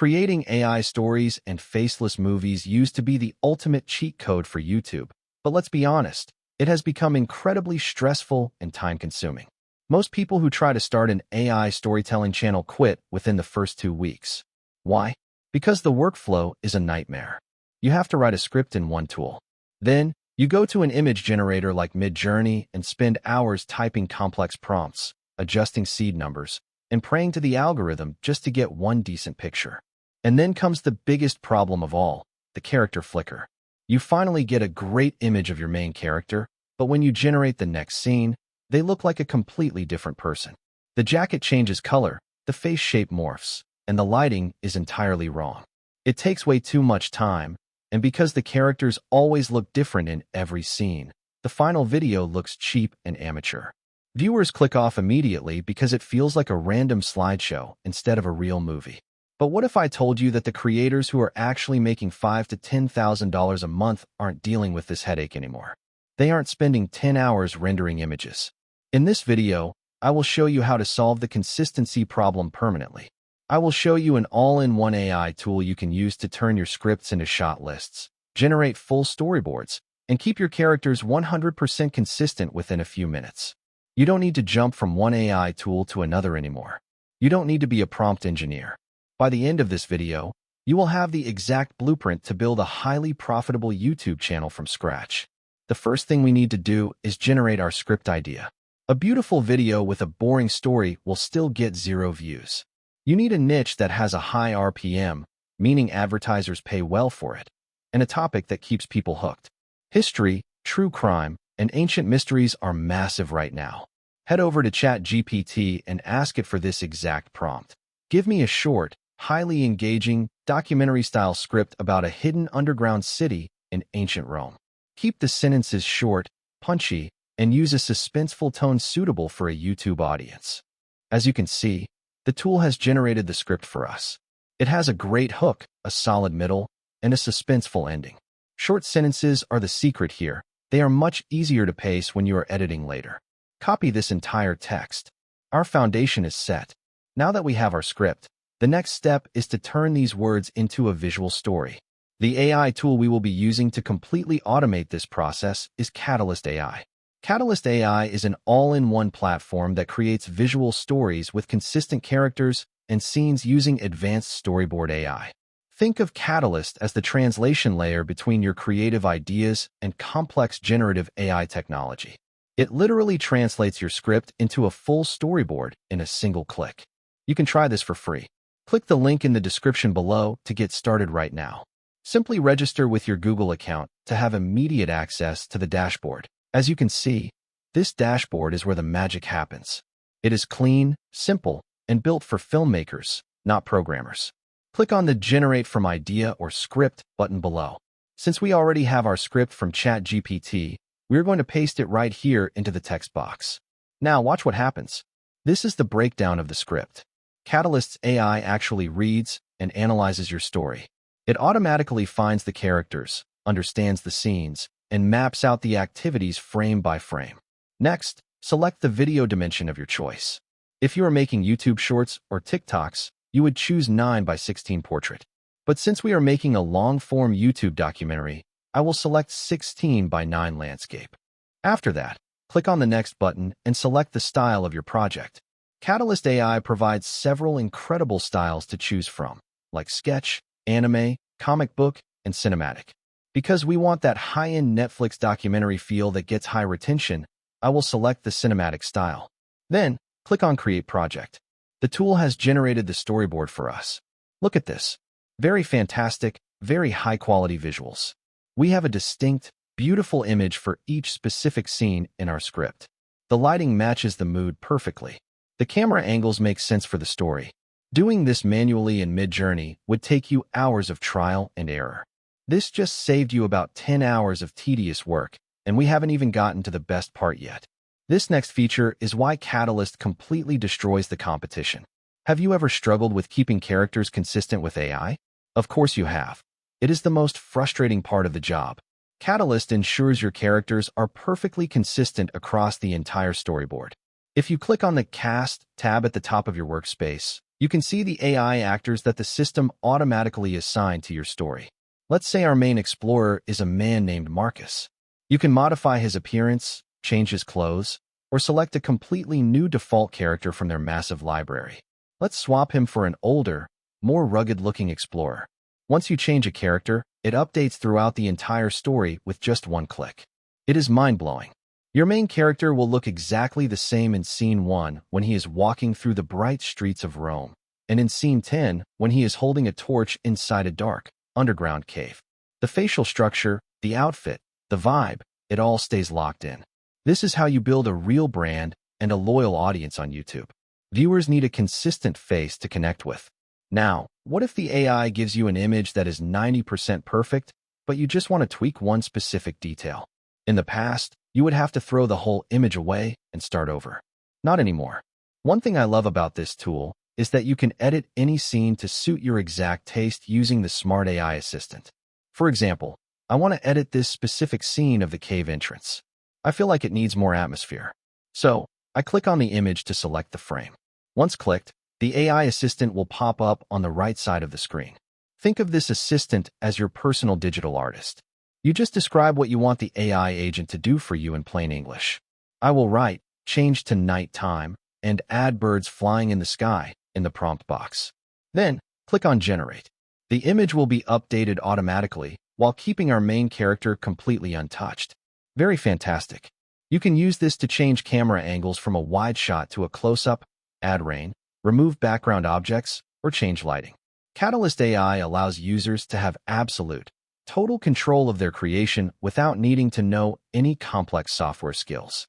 Creating AI stories and faceless movies used to be the ultimate cheat code for YouTube, but let's be honest, it has become incredibly stressful and time-consuming. Most people who try to start an AI storytelling channel quit within the first 2 weeks. Why? Because the workflow is a nightmare. You have to write a script in one tool. Then, you go to an image generator like Midjourney and spend hours typing complex prompts, adjusting seed numbers, and praying to the algorithm just to get one decent picture. And then comes the biggest problem of all, the character flicker. You finally get a great image of your main character, but when you generate the next scene, they look like a completely different person. The jacket changes color, the face shape morphs, and the lighting is entirely wrong. It takes way too much time, and because the characters always look different in every scene, the final video looks cheap and amateur. Viewers click off immediately because it feels like a random slideshow instead of a real movie. But what if I told you that the creators who are actually making $5,000 to $10,000 a month aren't dealing with this headache anymore? They aren't spending 10 hours rendering images. In this video, I will show you how to solve the consistency problem permanently. I will show you an all-in-one AI tool you can use to turn your scripts into shot lists, generate full storyboards, and keep your characters 100% consistent within a few minutes. You don't need to jump from one AI tool to another anymore. You don't need to be a prompt engineer. By the end of this video, you will have the exact blueprint to build a highly profitable YouTube channel from scratch. The first thing we need to do is generate our script idea. A beautiful video with a boring story will still get 0 views. You need a niche that has a high RPM, meaning advertisers pay well for it, and a topic that keeps people hooked. History, true crime, and ancient mysteries are massive right now. Head over to ChatGPT and ask it for this exact prompt. Give me a short, highly engaging, documentary-style script about a hidden underground city in ancient Rome. Keep the sentences short, punchy, and use a suspenseful tone suitable for a YouTube audience. As you can see, the tool has generated the script for us. It has a great hook, a solid middle, and a suspenseful ending. Short sentences are the secret here. They are much easier to pace when you are editing later. Copy this entire text. Our foundation is set. Now that we have our script, the next step is to turn these words into a visual story. The AI tool we will be using to completely automate this process is Katalist AI. Katalist AI is an all-in-one platform that creates visual stories with consistent characters and scenes using advanced storyboard AI. Think of Katalist as the translation layer between your creative ideas and complex generative AI technology. It literally translates your script into a full storyboard in a single click. You can try this for free. Click the link in the description below to get started right now. Simply register with your Google account to have immediate access to the dashboard. As you can see, this dashboard is where the magic happens. It is clean, simple, and built for filmmakers, not programmers. Click on the Generate from Idea or Script button below. Since we already have our script from ChatGPT, we're going to paste it right here into the text box. Now watch what happens. This is the breakdown of the script. Katalist's AI actually reads and analyzes your story. It automatically finds the characters, understands the scenes, and maps out the activities frame by frame. Next, select the video dimension of your choice. If you are making YouTube Shorts or TikToks, you would choose 9:16 portrait. But since we are making a long-form YouTube documentary, I will select 16:9 landscape. After that, click on the Next button and select the style of your project. Katalist AI provides several incredible styles to choose from, like sketch, anime, comic book, and cinematic. Because we want that high-end Netflix documentary feel that gets high retention, I will select the cinematic style. Then, click on Create Project. The tool has generated the storyboard for us. Look at this. Very fantastic, very high-quality visuals. We have a distinct, beautiful image for each specific scene in our script. The lighting matches the mood perfectly. The camera angles make sense for the story. Doing this manually in Midjourney would take you hours of trial and error. This just saved you about 10 hours of tedious work, and we haven't even gotten to the best part yet. This next feature is why Katalist completely destroys the competition. Have you ever struggled with keeping characters consistent with AI? Of course you have. It is the most frustrating part of the job. Katalist ensures your characters are perfectly consistent across the entire storyboard. If you click on the Cast tab at the top of your workspace, You can see the AI actors that the system automatically assigned to your story. Let's say our main explorer is a man named Marcus. You can modify his appearance, change his clothes, or select a completely new default character from their massive library. Let's swap him for an older, more rugged-looking explorer. Once you change a character, it updates throughout the entire story with just one click. It is mind-blowing. Your main character will look exactly the same in Scene 1 when he is walking through the bright streets of Rome, and in Scene 10 when he is holding a torch inside a dark, underground cave. The facial structure, the outfit, the vibe, it all stays locked in. This is how you build a real brand and a loyal audience on YouTube. Viewers need a consistent face to connect with. Now, what if the AI gives you an image that is 90% perfect, but you just want to tweak one specific detail? In the past, you would have to throw the whole image away and start over. Not anymore. One thing I love about this tool is that you can edit any scene to suit your exact taste using the smart AI assistant. For example, I want to edit this specific scene of the cave entrance. I feel like it needs more atmosphere. So, I click on the image to select the frame. Once clicked, the AI assistant will pop up on the right side of the screen. Think of this assistant as your personal digital artist. You just describe what you want the AI agent to do for you in plain English. I will write, change to nighttime, and add birds flying in the sky in the prompt box. Then, click on Generate. The image will be updated automatically while keeping our main character completely untouched. Very fantastic. You can use this to change camera angles from a wide shot to a close-up, add rain, remove background objects, or change lighting. Katalist AI allows users to have absolute, total control of their creation without needing to know any complex software skills.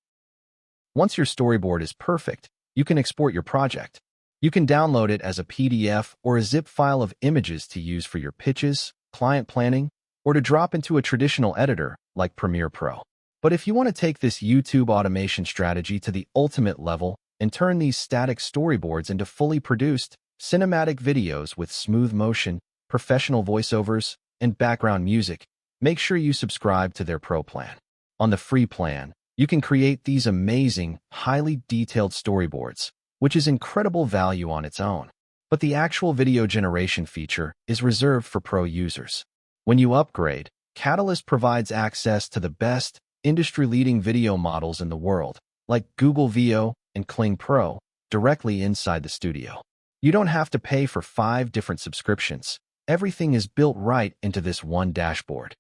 Once your storyboard is perfect, you can export your project. You can download it as a PDF or a zip file of images to use for your pitches, client planning, or to drop into a traditional editor like Premiere Pro. But if you want to take this YouTube automation strategy to the ultimate level and turn these static storyboards into fully produced, cinematic videos with smooth motion, professional voiceovers, and background music, make sure you subscribe to their Pro plan. On the free plan, you can create these amazing, highly detailed storyboards, which is incredible value on its own. But the actual video generation feature is reserved for Pro users. When you upgrade, Katalist provides access to the best, industry-leading video models in the world, like Google Veo and Kling Pro, directly inside the studio. You don't have to pay for 5 different subscriptions. Everything is built right into this one dashboard.